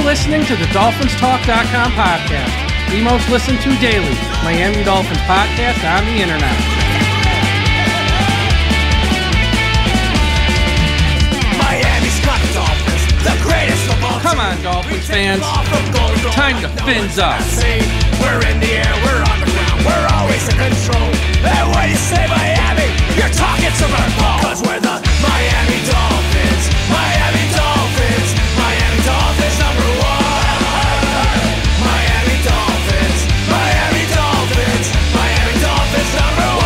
listening to the DolphinsTalk.com podcast, the most listened to daily Miami Dolphins podcast on the internet. Miami's got the Dolphins, the greatest of all. Come on, Dolphins fans. Time to fins up. We're in the air, we're on the ground, we're always in control. And when you say Miami, you're talking Super Bowl. Cause we're the Miami Dolphins, Miami Dolphins, Miami Dolphins number one. Miami Dolphins, Miami Dolphins, Miami Dolphins number one.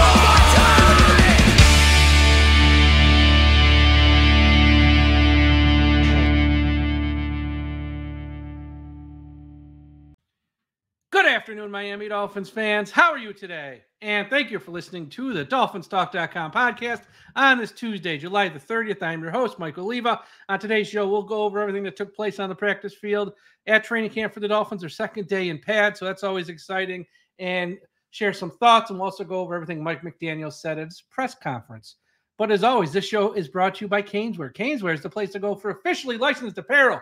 Good afternoon, Miami Dolphins fans. How are you today? And thank you for listening to the DolphinsTalk.com podcast on this Tuesday, July the 30th. I'm your host, Michael Leva. On today's show, we'll go over everything that took place on the practice field at training camp for the Dolphins, their second day in pad, so that's always exciting, and share some thoughts, and we'll also go over everything Mike McDaniel said at his press conference. But as always, this show is brought to you by Caneswear. Caneswear is the place to go for officially licensed apparel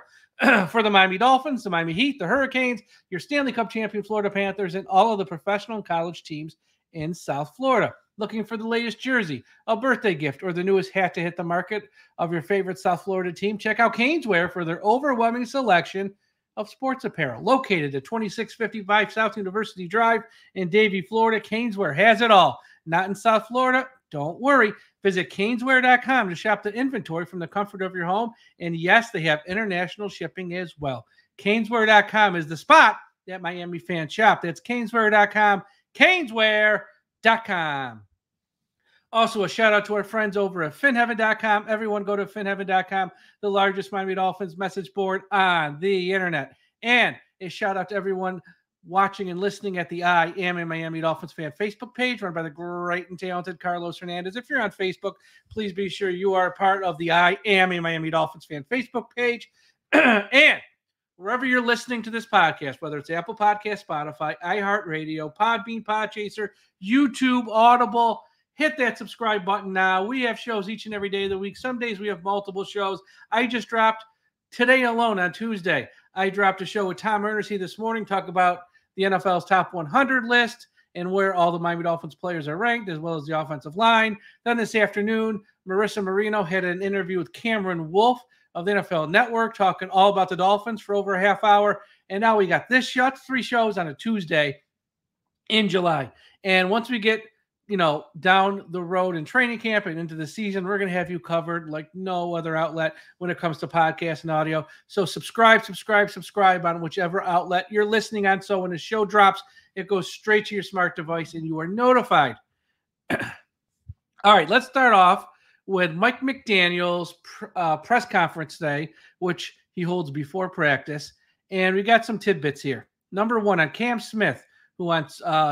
for the Miami Dolphins, the Miami Heat, the Hurricanes, your Stanley Cup champion Florida Panthers, and all of the professional and college teams in South Florida. Looking for the latest jersey, a birthday gift, or the newest hat to hit the market of your favorite South Florida team? Check out Caneswear for their overwhelming selection of sports apparel. Located at 2655 South University Drive in Davie, Florida, Caneswear has it all. Not in South Florida? Don't worry. Visit Caneswear.com to shop the inventory from the comfort of your home. And yes, they have international shipping as well. Caneswear.com is the spot that Miami fans shop. That's Caneswear.com, Caneswear.com. Also, a shout out to our friends over at FinHeaven.com. Everyone go to FinHeaven.com, the largest Miami Dolphins message board on the internet. And a shout out to everyone watching and listening at the I Am a Miami Dolphins fan Facebook page run by the great and talented Carlos Hernandez. If you're on Facebook, please be sure you are a part of the I Am a Miami Dolphins fan Facebook page. And wherever you're listening to this podcast, whether it's Apple Podcast, Spotify, iHeartRadio, Podbean, Podchaser, YouTube, Audible, hit that subscribe button now. We have shows each and every day of the week. Some days we have multiple shows. I just dropped today alone on Tuesday. I dropped a show with Tom Ernest this morning, talk about the NFL's top 100 list and where all the Miami Dolphins players are ranked, as well as the offensive line. Then this afternoon, Marino had an interview with Cameron Wolf of the NFL Network, talking all about the Dolphins for over a half hour. And now we got this shot, 3 shows on a Tuesday in July. And once we get down the road in training camp and into the season, we're going to have you covered like no other outlet when it comes to podcast and audio. So subscribe on whichever outlet you're listening on. So when the show drops, it goes straight to your smart device and you are notified. All right, let's start off with Mike McDaniel's press conference today, which he holds before practice. And we got some tidbits here. Number one, on Cam Smith, who on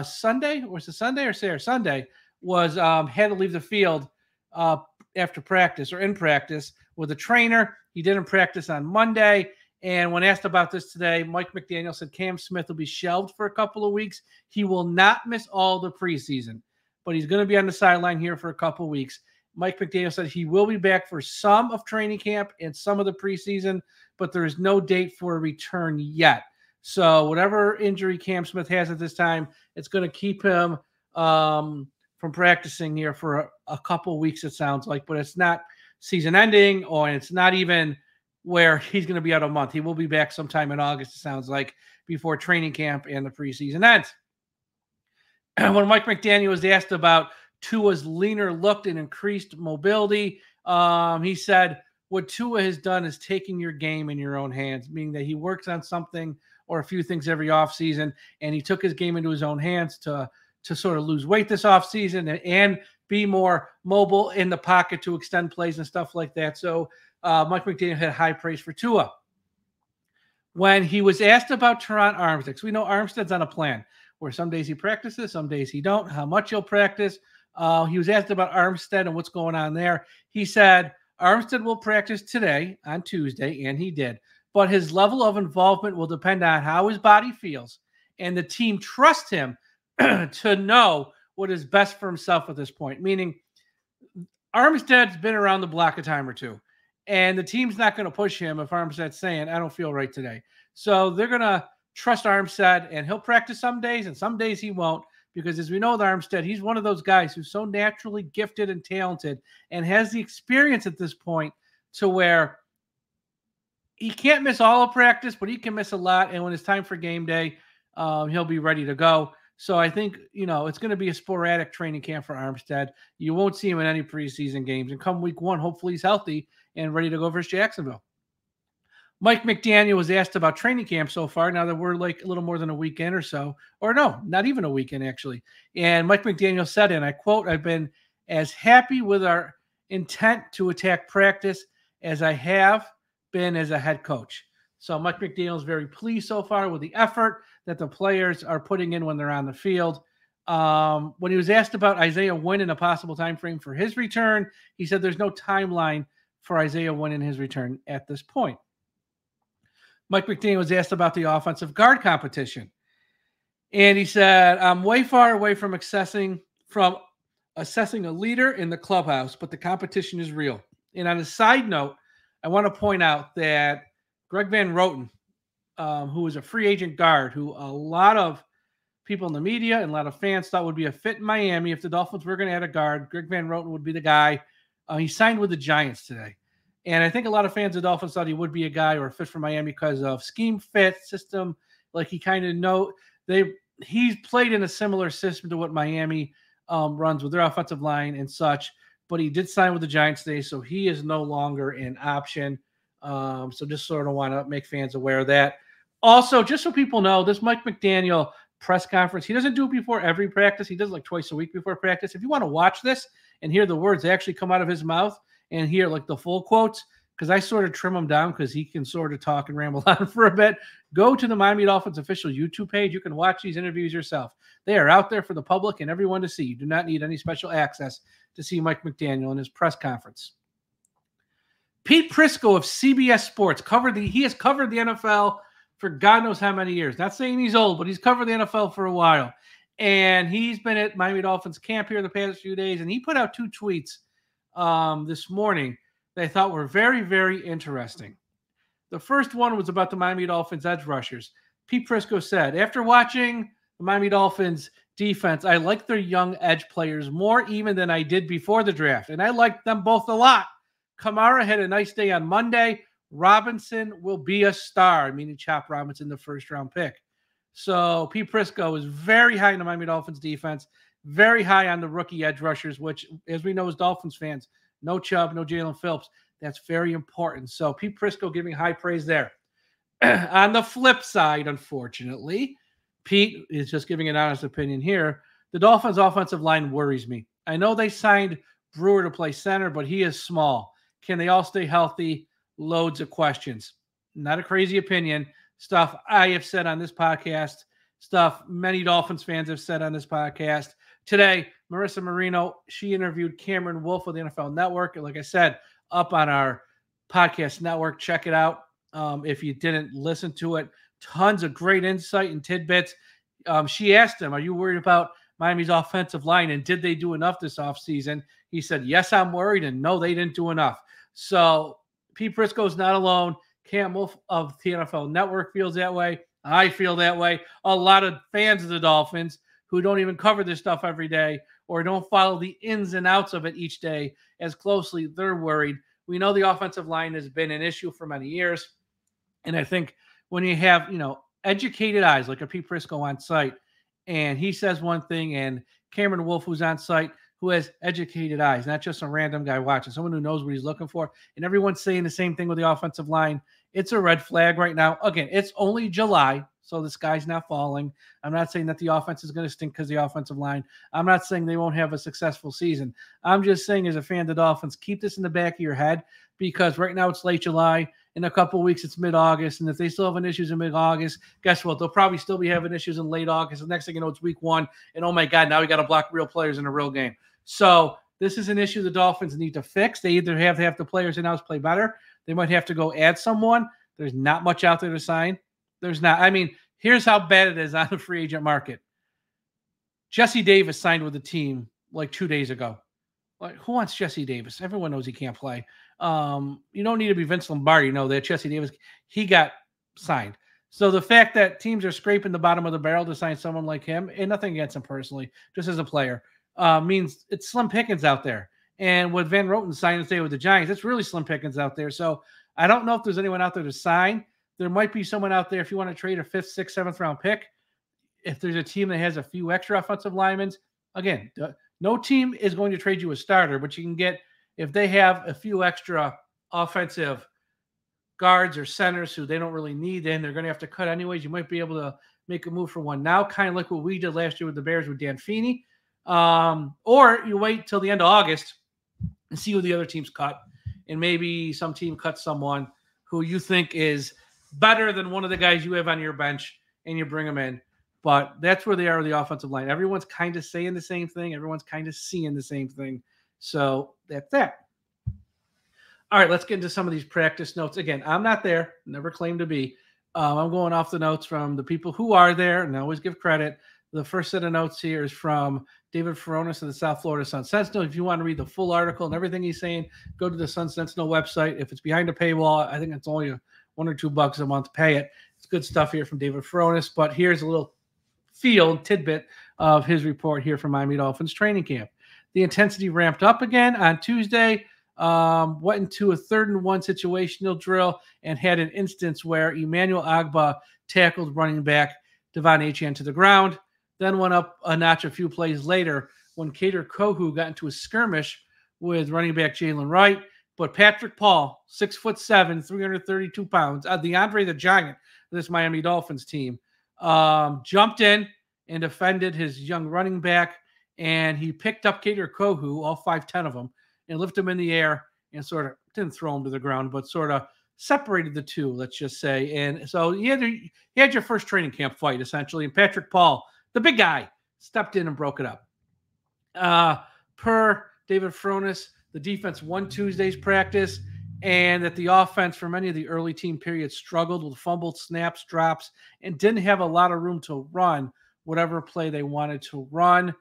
Sunday, was it Sunday or Saturday? Sunday, was had to leave the field after practice or in practice with a trainer. He didn't practice on Monday. And when asked about this today, Mike McDaniel said Cam Smith will be shelved for a couple of weeks. He will not miss all the preseason, but he's going to be on the sideline here for a couple of weeks. Mike McDaniel said he will be back for some of training camp and some of the preseason, but there is no date for a return yet. So whatever injury Cam Smith has at this time, it's going to keep him from practicing here for a couple of weeks, it sounds like. But it's not season ending, or it's not even where he's going to be out a month. He will be back sometime in August, it sounds like, before training camp and the preseason ends. And when Mike McDaniel was asked about Tua's leaner look and increased mobility, he said, what Tua has done is taking your game in your own hands, meaning that he works on something or a few things every offseason, and he took his game into his own hands to sort of lose weight this offseason and be more mobile in the pocket to extend plays and stuff like that. So Mike McDaniel had high praise for Tua. When he was asked about Teron Armstead, we know Armstead's on a plan where some days he practices, some days he don't, how much he'll practice. He was asked about Armstead and what's going on there. He said, Armstead will practice today on Tuesday, and he did. But his level of involvement will depend on how his body feels, and the team trusts him to know what is best for himself at this point, meaning Armstead's been around the block a time or two, And the team's not going to push him if Armstead's saying, I don't feel right today. So they're going to trust Armstead, and he'll practice some days, and some days he won't. Because as we know with Armstead, he's one of those guys who's so naturally gifted and talented and has the experience at this point to where he can't miss all of practice, but he can miss a lot. And when it's time for game day, he'll be ready to go. So I think, it's going to be a sporadic training camp for Armstead. You won't see him in any preseason games. And come week 1, hopefully he's healthy and ready to go versus Jacksonville. Mike McDaniel was asked about training camp so far. Now that we're like a little more than a weekend or so, or no, not even a weekend actually. And Mike McDaniel said, and I quote, I've been as happy with our intent to attack practice as I have been as a head coach. So Mike McDaniel is very pleased so far with the effort that the players are putting in when they're on the field. When he was asked about Isaiah Wynn and a possible time frame for his return, he said there's no timeline for Isaiah Wynn and his return at this point. Mike McDaniel was asked about the offensive guard competition. And he said, I'm way far away from assessing a leader in the clubhouse, but the competition is real. And on a side note, I want to point out that Greg Van Roten, who is a free agent guard, who a lot of people in the media and a lot of fans thought would be a fit in Miami if the Dolphins were going to add a guard, Greg Van Roten would be the guy. He signed with the Giants today. And I think a lot of fans of the Dolphins thought he would be a guy or a fit for Miami because of scheme fit, system. Like he kind of he's played in a similar system to what Miami runs with their offensive line and such. But he did sign with the Giants today, so he is no longer an option. So just sort of want to make fans aware of that. Also, just so people know, this Mike McDaniel press conference, he doesn't do it before every practice. He does it like twice a week before practice. If you want to watch this and hear the words that actually come out of his mouth, and hear like the full quotes, because I sort of trim them down because he can sort of talk and ramble on for a bit. Go to the Miami Dolphins official YouTube page. You can watch these interviews yourself. They are out there for the public and everyone to see. You do not need any special access to see Mike McDaniel in his press conference. Pete Prisco of CBS Sports he has covered the NFL for God knows how many years. Not saying he's old, but he's covered the NFL for a while. And he's been at Miami Dolphins camp here the past few days, and he put out 2 tweets this morning that I thought were very, very interesting. The first one was about the Miami Dolphins edge rushers. Pete Prisco said, after watching the Miami Dolphins defense, I like their young edge players more even than I did before the draft, and I liked them both a lot. Kamara had a nice day on Monday. Robinson will be a star, meaning Chop Robinson, the first-round pick. So Pete Prisco is very high in the Miami Dolphins defense, very high on the rookie edge rushers, which, as we know as Dolphins fans, no Chubb, no Jaylen Phillips. That's very important. So Pete Prisco giving high praise there. On the flip side, unfortunately, Pete is just giving an honest opinion here. The Dolphins' offensive line worries me. I know they signed Brewer to play center, but he is small. Can they all stay healthy? Loads of questions. Not a crazy opinion. Stuff I have said on this podcast. Stuff many Dolphins fans have said on this podcast. Today, Marissa Marino, she interviewed Cameron Wolfe of the NFL Network. And like I said, up on our podcast network, check it out. If you didn't listen to it, tons of great insight and tidbits. She asked him, are you worried about Miami's offensive line? And did they do enough this offseason? He said, yes, I'm worried. And no, they didn't do enough. So Pete Prisco is not alone. Cam Wolfe of the NFL Network feels that way. I feel that way. A lot of fans of the Dolphins who don't even cover this stuff every day or don't follow the ins and outs of it each day as closely, they're worried. We know the offensive line has been an issue for many years. And I think when you have, educated eyes like a Pete Prisco on site, and he says one thing, and Cameron Wolfe, who's on site, who has educated eyes, not just some random guy watching, someone who knows what he's looking for, and everyone's saying the same thing with the offensive line, it's a red flag right now. Again, it's only July, so the sky's not falling. I'm not saying that the offense is going to stink because the offensive line. I'm not saying they won't have a successful season. I'm just saying as a fan of the Dolphins, keep this in the back of your head because right now it's late July. In a couple of weeks, it's mid-August, and if they still having issues in mid-August, guess what? They'll probably still be having issues in late August. The next thing you know, it's week 1, and oh my God, now we got to block real players in a real game. So this is an issue the Dolphins need to fix. They either have to have the players in-house play better. They might have to go add someone. There's not much out there to sign. There's not. I mean, here's how bad it is on the free agent market. Jesse Davis signed with the team like 2 days ago. Like, who wants Jesse Davis? Everyone knows he can't play. You don't need to be Vince Lombardi. You know that Jesse Davis, he got signed. So the fact that teams are scraping the bottom of the barrel to sign someone like him, and nothing against him personally, just as a player, means it's slim pickings out there. And with Van Roten signing today with the Giants, it's really slim pickings out there. So I don't know if there's anyone out there to sign. There might be someone out there if you want to trade a 5th, 6th, 7th round pick. If there's a team that has a few extra offensive linemen, again, no team is going to trade you a starter, but you can get, if they have a few extra offensive guards or centers who they don't really need, then they're going to have to cut anyways. You might be able to make a move for one now, kind of like what we did last year with the Bears with Dan Feeney. Or you wait till the end of August and see who the other teams cut. And maybe some team cuts someone who you think is better than one of the guys you have on your bench, and you bring them in. But that's where they are with the offensive line. Everyone's kind of saying the same thing. Everyone's kind of seeing the same thing. So that's that. All right, let's get into some of these practice notes. Again, I'm not there. Never claimed to be. I'm going off the notes from the people who are there, and I always give credit. The first set of notes here is from David Furones of the South Florida Sun-Sentinel. If you want to read the full article and everything he's saying, go to the Sun-Sentinel website. If it's behind a paywall, I think it's only $1 or $2 a month to pay it. It's good stuff here from David Furones. But here's a little tidbit of his report here from Miami Dolphins training camp. The intensity ramped up again on Tuesday. Went into a 3rd and 1 situational drill and had an instance where Emmanuel Ogbah tackled running back Devon Achane to the ground. Then went up a notch a few plays later when Kader Kohou got into a skirmish with running back Jaylen Wright. But Patrick Paul, 6'7", 332 pounds, DeAndre the Giant, this Miami Dolphins team, jumped in and defended his young running back, and he picked up Kader Kohou, all 5'10" of them, and lifted him in the air and sort of didn't throw him to the ground, but sort of separated the two, let's just say. And so he had your first training camp fight, essentially, and Patrick Paul, the big guy, stepped in and broke it up. Per David Furones, the defense won Tuesday's practice, and that the offense for many of the early team periods struggled with fumbled snaps, drops, and didn't have a lot of room to run whatever play they wanted to run.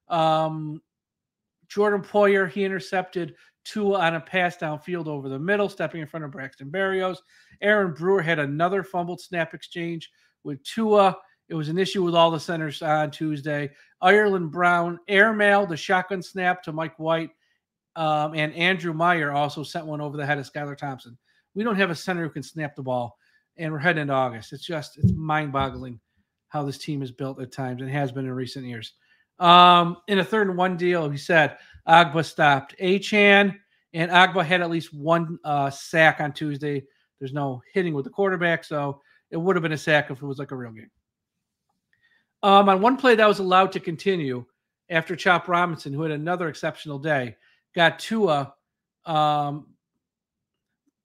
Jordan Poyer, he intercepted Tua on a pass downfield over the middle, stepping in front of Braxton Berrios. Aaron Brewer had another fumbled snap exchange with Tua. It was an issue with all the centers on Tuesday. Ireland Brown airmailed the shotgun snap to Mike White, and Andrew Meyer also sent one over the head of Skylar Thompson. We don't have a center who can snap the ball, and we're heading into August. It's mind-boggling how this team is built at times and has been in recent years. In a 3rd and 1 deal, he said Ogbah stopped Achane, and Ogbah had at least one sack on Tuesday. There's no hitting with the quarterback, so it would have been a sack if it was like a real game. On one play that was allowed to continue after Chop Robinson, who had another exceptional day, got Tua.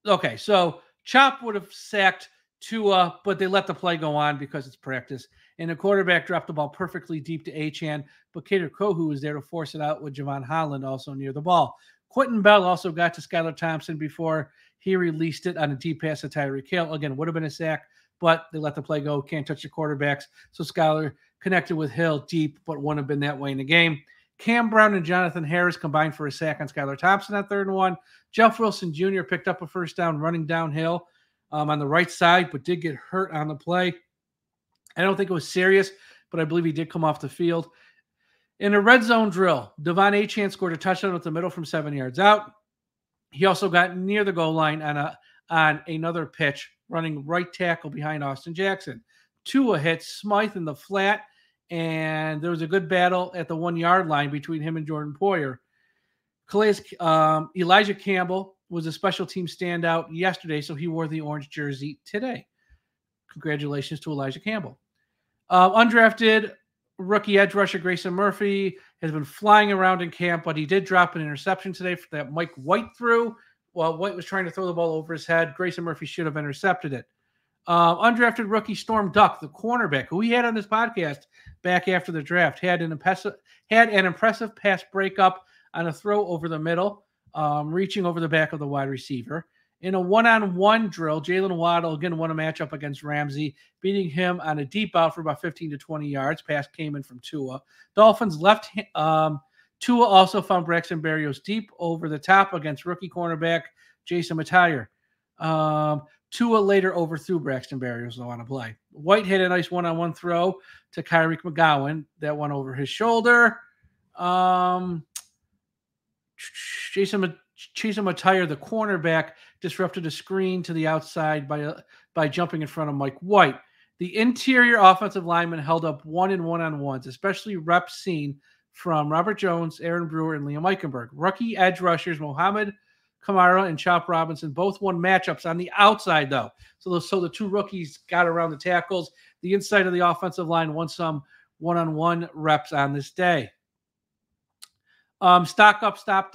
Okay, so Chop would have sacked Tua, but they let the play go on because it's practice. And the quarterback dropped the ball perfectly deep to Achane, but Kader Kohou was there to force it out with Javon Holland also near the ball. Quentin Bell also got to Skylar Thompson before he released it on a deep pass to Tyreek Hill. Again, would have been a sack, but they let the play go. Can't touch the quarterbacks. So Skylar connected with Hill deep, but wouldn't have been that way in the game. Cam Brown and Jonathan Harris combined for a sack on Skylar Thompson on 3rd and 1. Jeff Wilson Jr. picked up a first down running downhill on the right side, but did get hurt on the play. I don't think it was serious, but I believe he did come off the field. In a red zone drill, Devon Achane scored a touchdown with the middle from 7 yards out. He also got near the goal line on another pitch, running right tackle behind Austin Jackson. Tua hit Smythe in the flat, and there was a good battle at the 1 yard line between him and Jordan Poyer. Elijah Campbell was a special team standout yesterday, so he wore the orange jersey today. Congratulations to Elijah Campbell. Undrafted rookie edge rusher Grayson Murphy has been flying around in camp, but he did drop an interception today that Mike White threw. While White was trying to throw the ball over his head, Grayson Murphy should have intercepted it. Undrafted rookie Storm Duck, the cornerback, who we had on this podcast back after the draft, had an impressive pass breakup on a throw over the middle, reaching over the back of the wide receiver. In a one-on-one drill, Jaylen Waddle again won a matchup against Ramsey, beating him on a deep out for about 15 to 20 yards. Pass came in from Tua. Dolphins left. Tua also found Braxton Berrios deep over the top against rookie cornerback Jason Mateer. Tua later overthrew Braxton Berrios though on a play. White had a nice one-on-one throw to Tyreek McGowan that went over his shoulder. Jason Mateer, the cornerback, disrupted a screen to the outside by jumping in front of Mike White. The interior offensive linemen held up one in one-on-ones, especially reps seen from Robert Jones, Aaron Brewer, and Liam Eichenberg. Rookie edge rushers Mohamed Kamara and Chop Robinson both won matchups on the outside, though. So the two rookies got around the tackles. The inside of the offensive line won some one-on-one reps on this day. Stock up, stock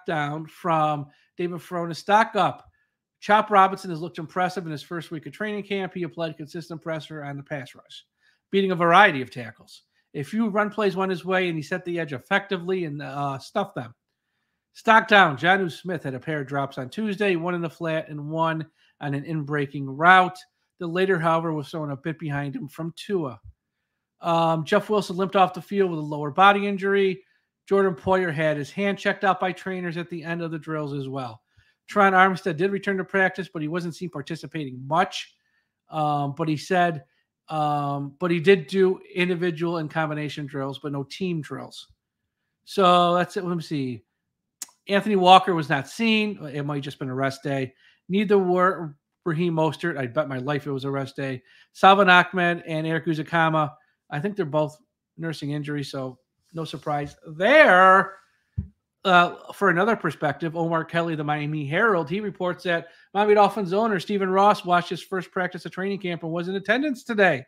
down from David Ferrona. Stock up. Chop Robinson has looked impressive in his first week of training camp. He applied consistent pressure on the pass rush, beating a variety of tackles. A few run plays went his way, and he set the edge effectively and stuffed them. Stock down. Jonnu Smith had a pair of drops on Tuesday, one in the flat and one on an in-breaking route. The later, however, was thrown a bit behind him from Tua. Jeff Wilson limped off the field with a lower body injury. Jordan Poyer had his hand checked out by trainers at the end of the drills as well. Tron Armstead did return to practice, but he wasn't seen participating much. But he did do individual and combination drills, but no team drills. So that's it. Let me see. Anthony Walker was not seen. It might have just been a rest day. Neither were Raheem Mostert. I bet my life it was a rest day. Salvon Ahmed and Eric Uzakama. I think they're both nursing injuries, so no surprise there. For another perspective, Omar Kelly, the Miami Herald, he reports that Miami Dolphins owner Stephen Ross watched his first practice of training camp and was in attendance today.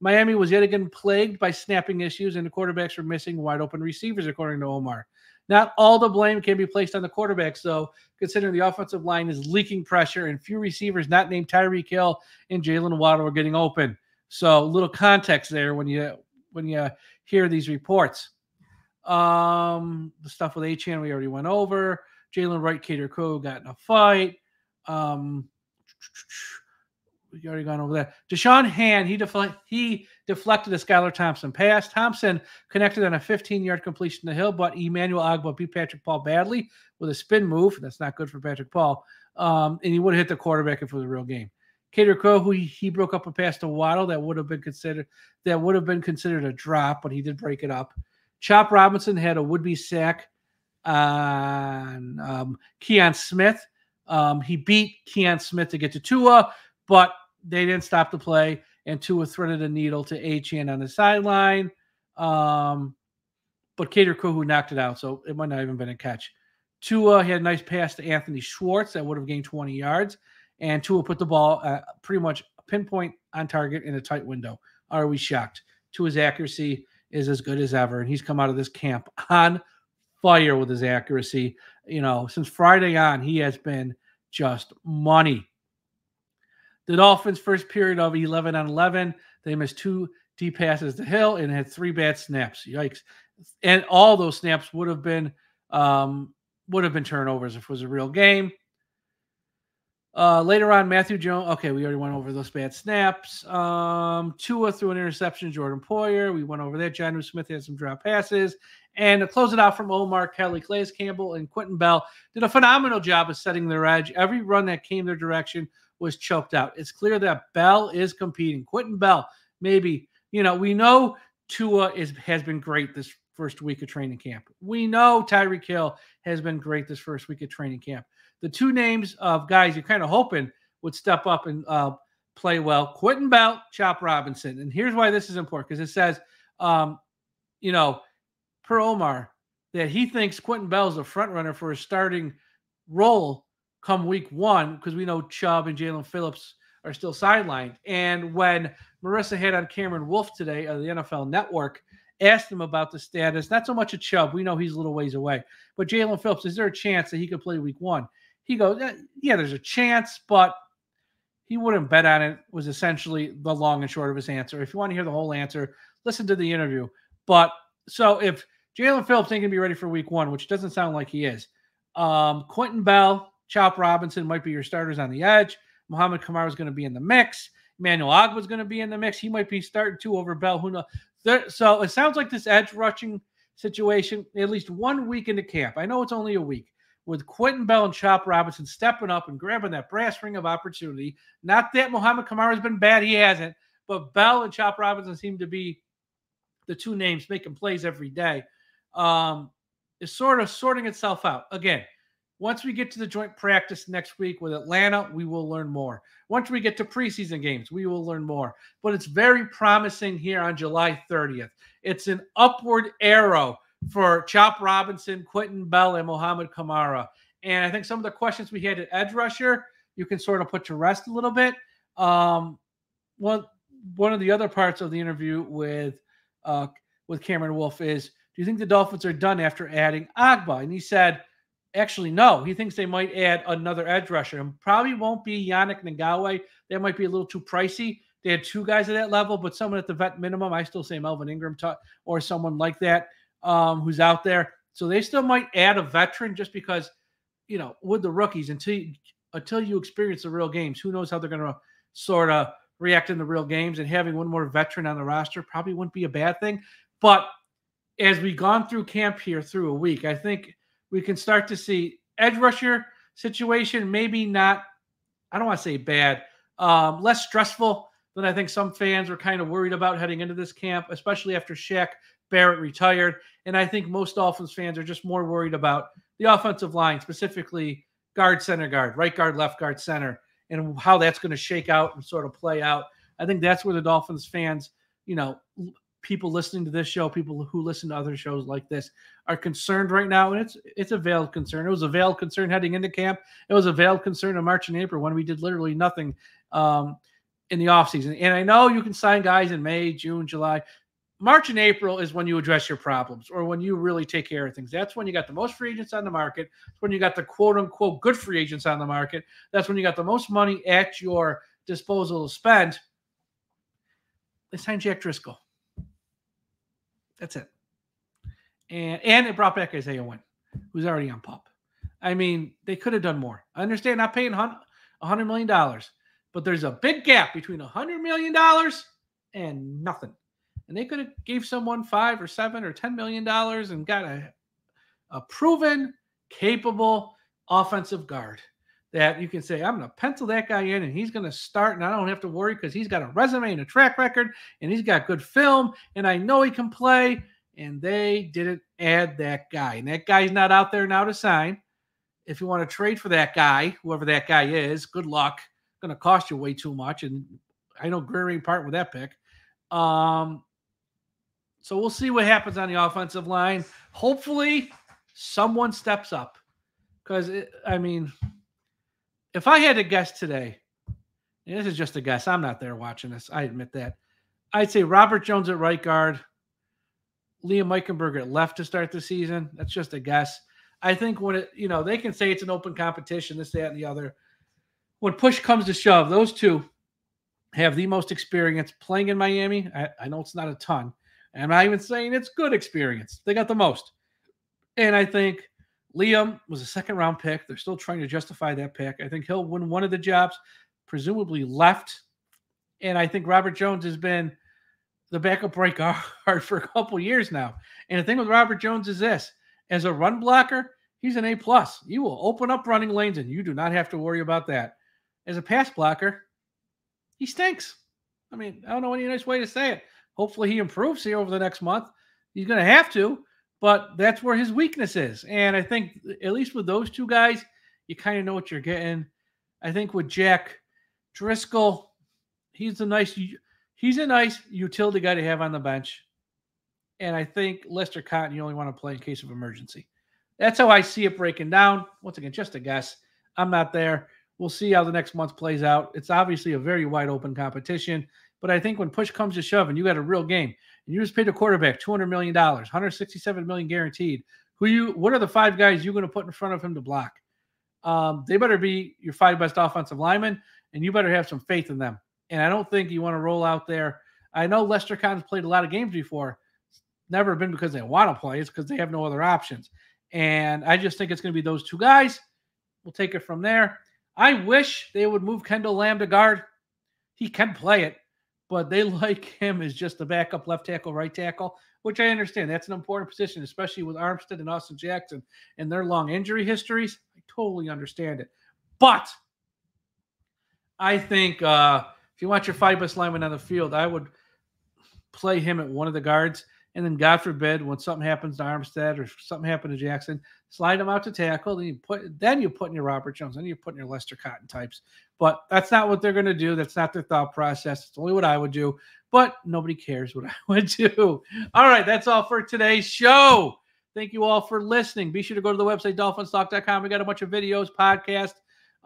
Miami was yet again plagued by snapping issues, and the quarterbacks were missing wide open receivers, according to Omar. Not all the blame can be placed on the quarterbacks, though, considering the offensive line is leaking pressure and few receivers not named Tyreek Hill and Jaylen Waddle are getting open. So, little context there when you hear these reports. The stuff with Achane we already went over. Jalen Wright, Cater Crow got in a fight. We already gone over that. Deshaun Hand, he deflected a Skylar Thompson pass. Thompson connected on a 15-yard completion to Hill, but Emmanuel Ogbah beat Patrick Paul badly with a spin move. That's not good for Patrick Paul. And he would have hit the quarterback if it was a real game. Cater Crow, who he broke up a pass to Waddle that would have been considered a drop, but he did break it up. Chop Robinson had a would-be sack on Keon Smith. He beat Keon Smith to get to Tua, but they didn't stop the play, and Tua threaded a needle to Achane on the sideline. But Cater Crow, who knocked it out, so it might not even been a catch. Tua had a nice pass to Anthony Schwartz that would have gained 20 yards, and Tua put the ball pretty much pinpoint on target in a tight window. Are we shocked? Tua's accuracy is as good as ever, and he's come out of this camp on fire with his accuracy. Since Friday on, he has been just money. The Dolphins' first period of 11 on 11, they missed 2 deep passes to Hill and had 3 bad snaps. Yikes! And all those snaps would have been turnovers if it was a real game. Later on, Matthew Jones. Okay, we already went over those bad snaps. Tua threw an interception. Jordan Poyer. We went over that. Jonnu Smith had some drop passes. And to close it out from Omar Kelly, Calais Campbell and Quentin Bell did a phenomenal job of setting their edge. Every run that came their direction was choked out. It's clear that Bell is competing. Quentin Bell, maybe, we know Tua has been great this first week of training camp. We know Tyreek Hill has been great this first week of training camp. The two names of guys you're kind of hoping would step up and play well, Quentin Bell, Chop Robinson. And here's why this is important, because it says, per Omar, that he thinks Quentin Bell is the front runner for a starting role come week 1, because we know Chubb and Jalen Phillips are still sidelined. And when Marissa had on Cameron Wolf today of the NFL Network, asked him about the status, not so much a Chubb, we know he's a little ways away, but Jalen Phillips, is there a chance that he could play week 1? He goes, yeah, there's a chance, but he wouldn't bet on it, was essentially the long and short of his answer. If you want to hear the whole answer, listen to the interview. But so if Jalen Phillips ain't going to be ready for week 1, which doesn't sound like he is, Quentin Bell, Chop Robinson might be your starters on the edge. Mohamed Kamara is going to be in the mix. Emmanuel Ogbah is going to be in the mix. He might be starting 2 over Bell. Who knows? So it sounds like this edge rushing situation, at least 1 week into camp. I know it's only a week. with Quentin Bell and Chop Robinson stepping up and grabbing that brass ring of opportunity. Not that Muhammad Kamara has been bad. He hasn't. But Bell and Chop Robinson seem to be the two names making plays every day. Is sort of sorting itself out. Again, once we get to the joint practice next week with Atlanta, we will learn more. Once we get to preseason games, we will learn more. But it's very promising here on July 30th. It's an upward arrow for Chop Robinson, Quentin Bell, and Muhammad Kamara. And I think some of the questions we had at edge rusher, you can sort of put to rest a little bit. One of the other parts of the interview with Cameron Wolfe is, do you think the Dolphins are done after adding Agba? And he said, actually, no. He thinks they might add another edge rusher. And probably won't be Yannick Ngakoue. That might be a little too pricey. They had two guys at that level, but someone at the vet minimum, I still say Melvin Ingram or someone like that who's out there. So they still might add a veteran just because, with the rookies, until you experience the real games, who knows how they're going to sort of react in the real games, and having one more veteran on the roster probably wouldn't be a bad thing. But as we've gone through camp here through a week, I think we can start to see edge rusher situation, maybe not, I don't want to say bad, less stressful than I think some fans were kind of worried about heading into this camp, especially after Shaq Barrett retired. And I think most Dolphins fans are just more worried about the offensive line, specifically guard, center guard, right guard, left guard, center, and how that's going to shake out and sort of play out. I think that's where the Dolphins fans, people listening to this show, people who listen to other shows like this, are concerned right now. And it's a veiled concern. It was a veiled concern heading into camp. It was a veiled concern in March and April when we did literally nothing in the offseason. And I know you can sign guys in May, June, July. March and April is when you address your problems, or when you really take care of things. That's when you got the most free agents on the market. It's when you got the quote-unquote good free agents on the market. That's when you got the most money at your disposal to spend. They signed Jack Driscoll. That's it. And it brought back Isaiah Wynn, who's already on PUP. I mean, they could have done more. I understand not paying $100 million, but there's a big gap between $100 million and nothing. And they could have gave someone $5 or $7 or $10 million and got a proven, capable offensive guard that you can say, I'm going to pencil that guy in and he's going to start, and I don't have to worry because he's got a resume and a track record and he's got good film and I know he can play. And they didn't add that guy. And that guy's not out there now to sign. If you want to trade for that guy, whoever that guy is, good luck. Going to cost you way too much. And I know Grier ain't part with that pick. So we'll see what happens on the offensive line. Hopefully someone steps up. Because, if I had to guess today, and this is just a guess, I'm not there watching this, I admit that, I'd say Robert Jones at right guard, Liam Eichenberg at left to start the season. That's just a guess. I think when they can say it's an open competition, this, that, and the other. When push comes to shove, those two have the most experience playing in Miami. I know it's not a ton. I'm not even saying it's good experience. They got the most. And I think Liam was a second-round pick. They're still trying to justify that pick. I think he'll win one of the jobs, presumably left. And I think Robert Jones has been the backup right guard for a couple years now. And the thing with Robert Jones is this. As a run blocker, he's an A+. You will open up running lanes, and you do not have to worry about that. As a pass blocker, he stinks. I don't know any nice way to say it. Hopefully he improves here over the next month. He's going to have to, but that's where his weakness is. And I think, at least with those two guys, you kind of know what you're getting. I think with Jack Driscoll, he's a nice utility guy to have on the bench. And I think Lester Cotton, you only want to play in case of emergency. That's how I see it breaking down. Once again, just a guess. I'm not there. We'll see how the next month plays out. It's obviously a very wide open competition. But I think when push comes to shove and you got a real game and you just paid a quarterback $200 million, $167 million guaranteed, what are the five guys you're going to put in front of him to block? They better be your five best offensive linemen, and you better have some faith in them. And I don't think you want to roll out there. I know Lester Cotton's played a lot of games before. It's never been because they want to play. It's because they have no other options. And I just think it's going to be those two guys. We'll take it from there. I wish they would move Kendall Lamb to guard. He can play it. but they like him as just a backup left tackle, right tackle, which I understand. That's an important position, especially with Armstead and Austin Jackson and their long injury histories. I totally understand it. But I think if you want your 5 best lineman on the field, I would play him at one of the guards. And then, God forbid, when something happens to Armstead or something happened to Jackson, slide him out to tackle. Then you put in your Robert Jones. Then you put in your Lester Cotton types. But that's not what they're going to do. That's not their thought process. It's only what I would do. But nobody cares what I would do. All right, that's all for today's show. Thank you all for listening. Be sure to go to the website, DolphinsTalk.com. We got a bunch of videos, podcasts,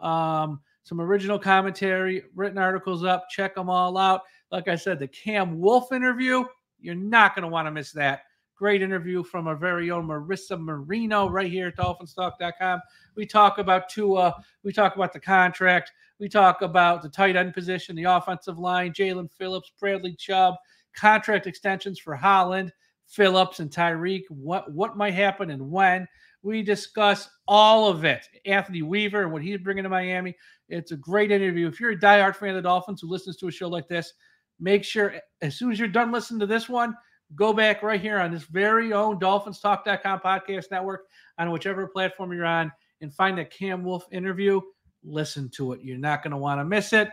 some original commentary, written articles up. Check them all out. Like I said, the Cam Wolfe interview, you're not going to want to miss that. Great interview from our very own Marino right here at DolphinsTalk.com. We talk about Tua. We talk about the contract. We talk about the tight end position, the offensive line, Jaylen Phillips, Bradley Chubb, contract extensions for Holland, Phillips, and Tyreek, what might happen and when. We discuss all of it. Anthony Weaver and what he's bringing to Miami. It's a great interview. If you're a diehard fan of the Dolphins who listens to a show like this, make sure as soon as you're done listening to this one, go back right here on this very own DolphinsTalk.com podcast network on whichever platform you're on and find that Cam Wolfe interview. Listen to it. You're not going to want to miss it.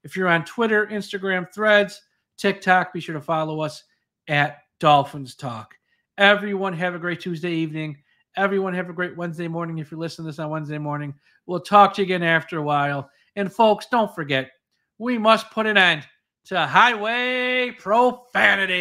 If you're on Twitter, Instagram, Threads, TikTok, be sure to follow us at Dolphins Talk. Everyone have a great Tuesday evening. Everyone have a great Wednesday morning if you're listening to this on Wednesday morning. We'll talk to you again after a while. And folks, don't forget, we must put an end to highway profanity.